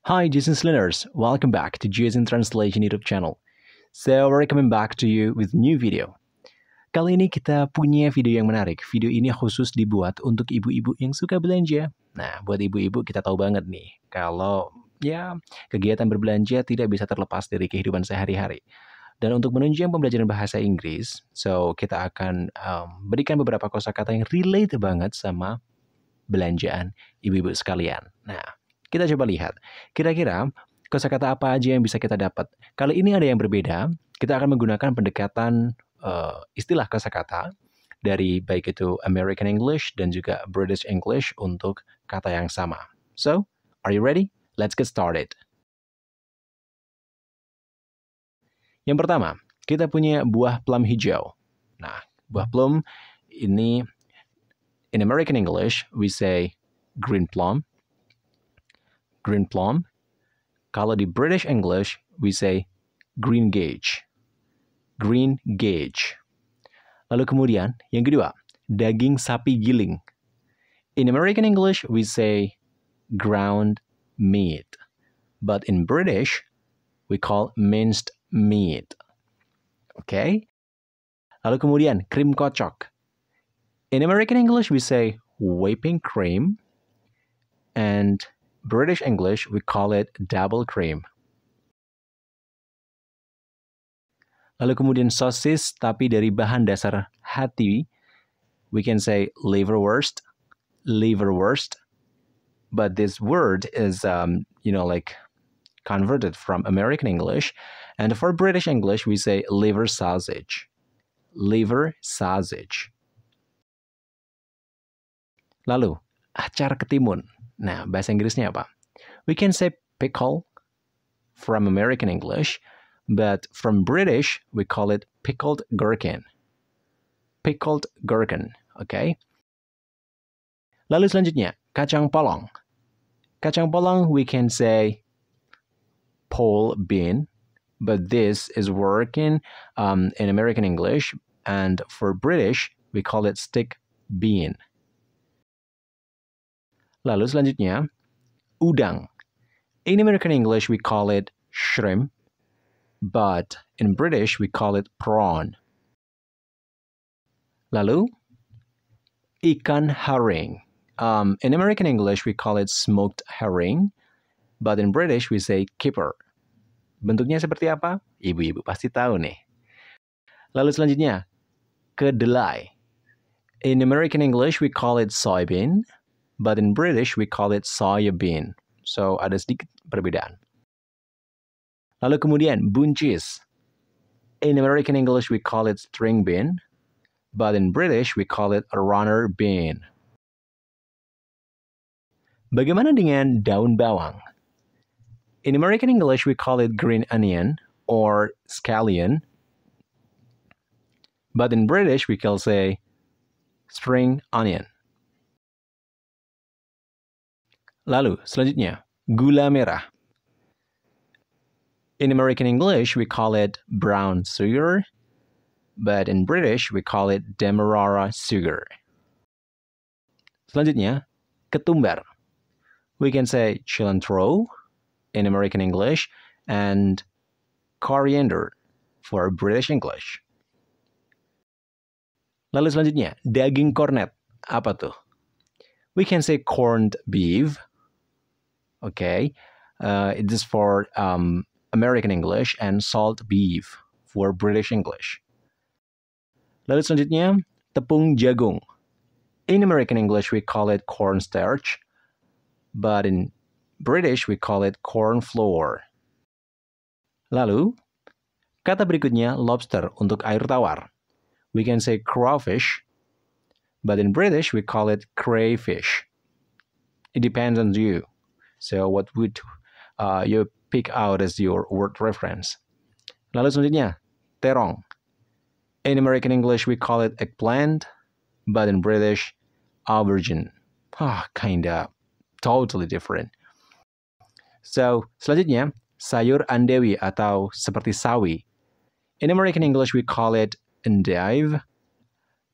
Hi Joesin listeners, welcome back to Joesin Translation YouTube channel. So we're coming back to you with new video. Kali ini kita punya video yang menarik. Video ini khusus dibuat untuk ibu-ibu yang suka belanja. Nah, buat ibu-ibu kita tahu banget nih, kalau kegiatan berbelanja tidak bisa terlepas dari kehidupan sehari-hari. Dan untuk menunjang pembelajaran bahasa Inggris, so kita akan berikan beberapa kosakata yang relate banget sama belanjaan ibu-ibu sekalian. Nah, kita coba lihat, kira-kira kosakata apa aja yang bisa kita dapat. Kali ini ada yang berbeda, kita akan menggunakan pendekatan istilah kosakata dari baik itu American English dan juga British English untuk kata yang sama. So, are you ready? Let's get started. Yang pertama, kita punya buah plum hijau. Nah, buah plum ini, in American English, we say green plum. Green plum. Kalau di British English, we say green gauge. Green gauge. Lalu kemudian, yang kedua, daging sapi giling. In American English, we say ground meat. But in British, we call minced meat. Okay? Lalu kemudian, krim kocok. In American English, we say whipping cream. And British English, we call it double cream. Lalu kemudian sosis, tapi dari bahan dasar hati, we can say liverwurst, liverwurst. But this word is, converted from American English. And for British English, we say liver sausage, liver sausage. Lalu, acar ketimun. Nah, bahasa Inggrisnya apa? We can say pickle from American English, but from British, we call it pickled gherkin. Pickled gherkin, okay? Lalu selanjutnya, kacang polong. Kacang polong, we can say pole bean, but this is working in American English, and for British, we call it stick bean. Lalu selanjutnya, udang. In American English, we call it shrimp, but in British, we call it prawn. Lalu, ikan herring. In American English, we call it smoked herring, but in British, we say kipper. Bentuknya seperti apa? Ibu-ibu pasti tahu nih. Lalu selanjutnya, kedelai. In American English, we call it soybean, but in British, we call it soya bean. So, ada sedikit perbedaan. Lalu kemudian, buncis. In American English, we call it string bean, but in British, we call it a runner bean. Bagaimana dengan daun bawang? In American English, we call it green onion or scallion, but in British, we can say spring onion. Lalu, selanjutnya, gula merah. In American English, we call it brown sugar, but in British, we call it demerara sugar. Selanjutnya, ketumbar. We can say cilantro in American English, and coriander for British English. Lalu selanjutnya, daging kornet. Apa tuh? We can say corned beef. Okay, it is for American English, and salt beef for British English. Lalu selanjutnya, tepung jagung. In American English, we call it cornstarch, but in British, we call it corn flour. Lalu, kata berikutnya, lobster untuk air tawar. We can say crawfish, but in British, we call it crayfish. It depends on you. So what would you pick out as your word reference? Lalu selanjutnya, terong. In American English, we call it eggplant, but in British, aubergine. Kinda totally different. So, selanjutnya, sayur andewi atau seperti sawi. In American English, we call it endive,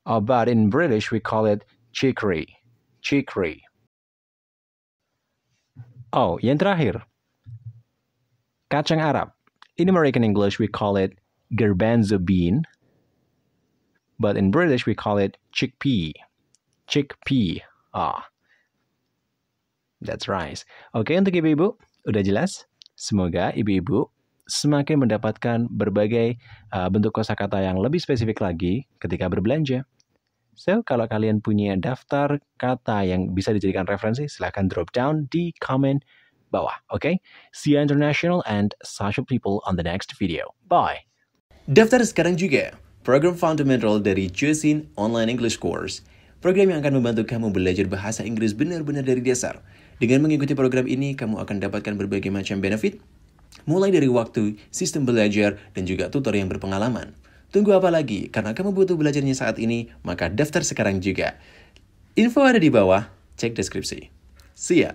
but in British, we call it chicory. Chicory. Oh, yang terakhir, kacang Arab. In American English, we call it garbanzo bean. But in British, we call it chickpea. Chickpea. That's rice. Oke, untuk ibu-ibu, udah jelas? Semoga ibu-ibu semakin mendapatkan berbagai bentuk kosakata yang lebih spesifik lagi ketika berbelanja. So, kalau kalian punya daftar kata yang bisa dijadikan referensi, silahkan drop down di komen bawah. Okay? See you international and social people on the next video. Bye! Daftar sekarang juga program fundamental dari Joesin Online English Course. Program yang akan membantu kamu belajar bahasa Inggris benar-benar dari dasar. Dengan mengikuti program ini, kamu akan dapatkan berbagai macam benefit, mulai dari waktu, sistem belajar, dan juga tutor yang berpengalaman. Tunggu apa lagi? Karena kamu butuh belajarnya saat ini, maka daftar sekarang juga. Info ada di bawah, cek deskripsi. See ya!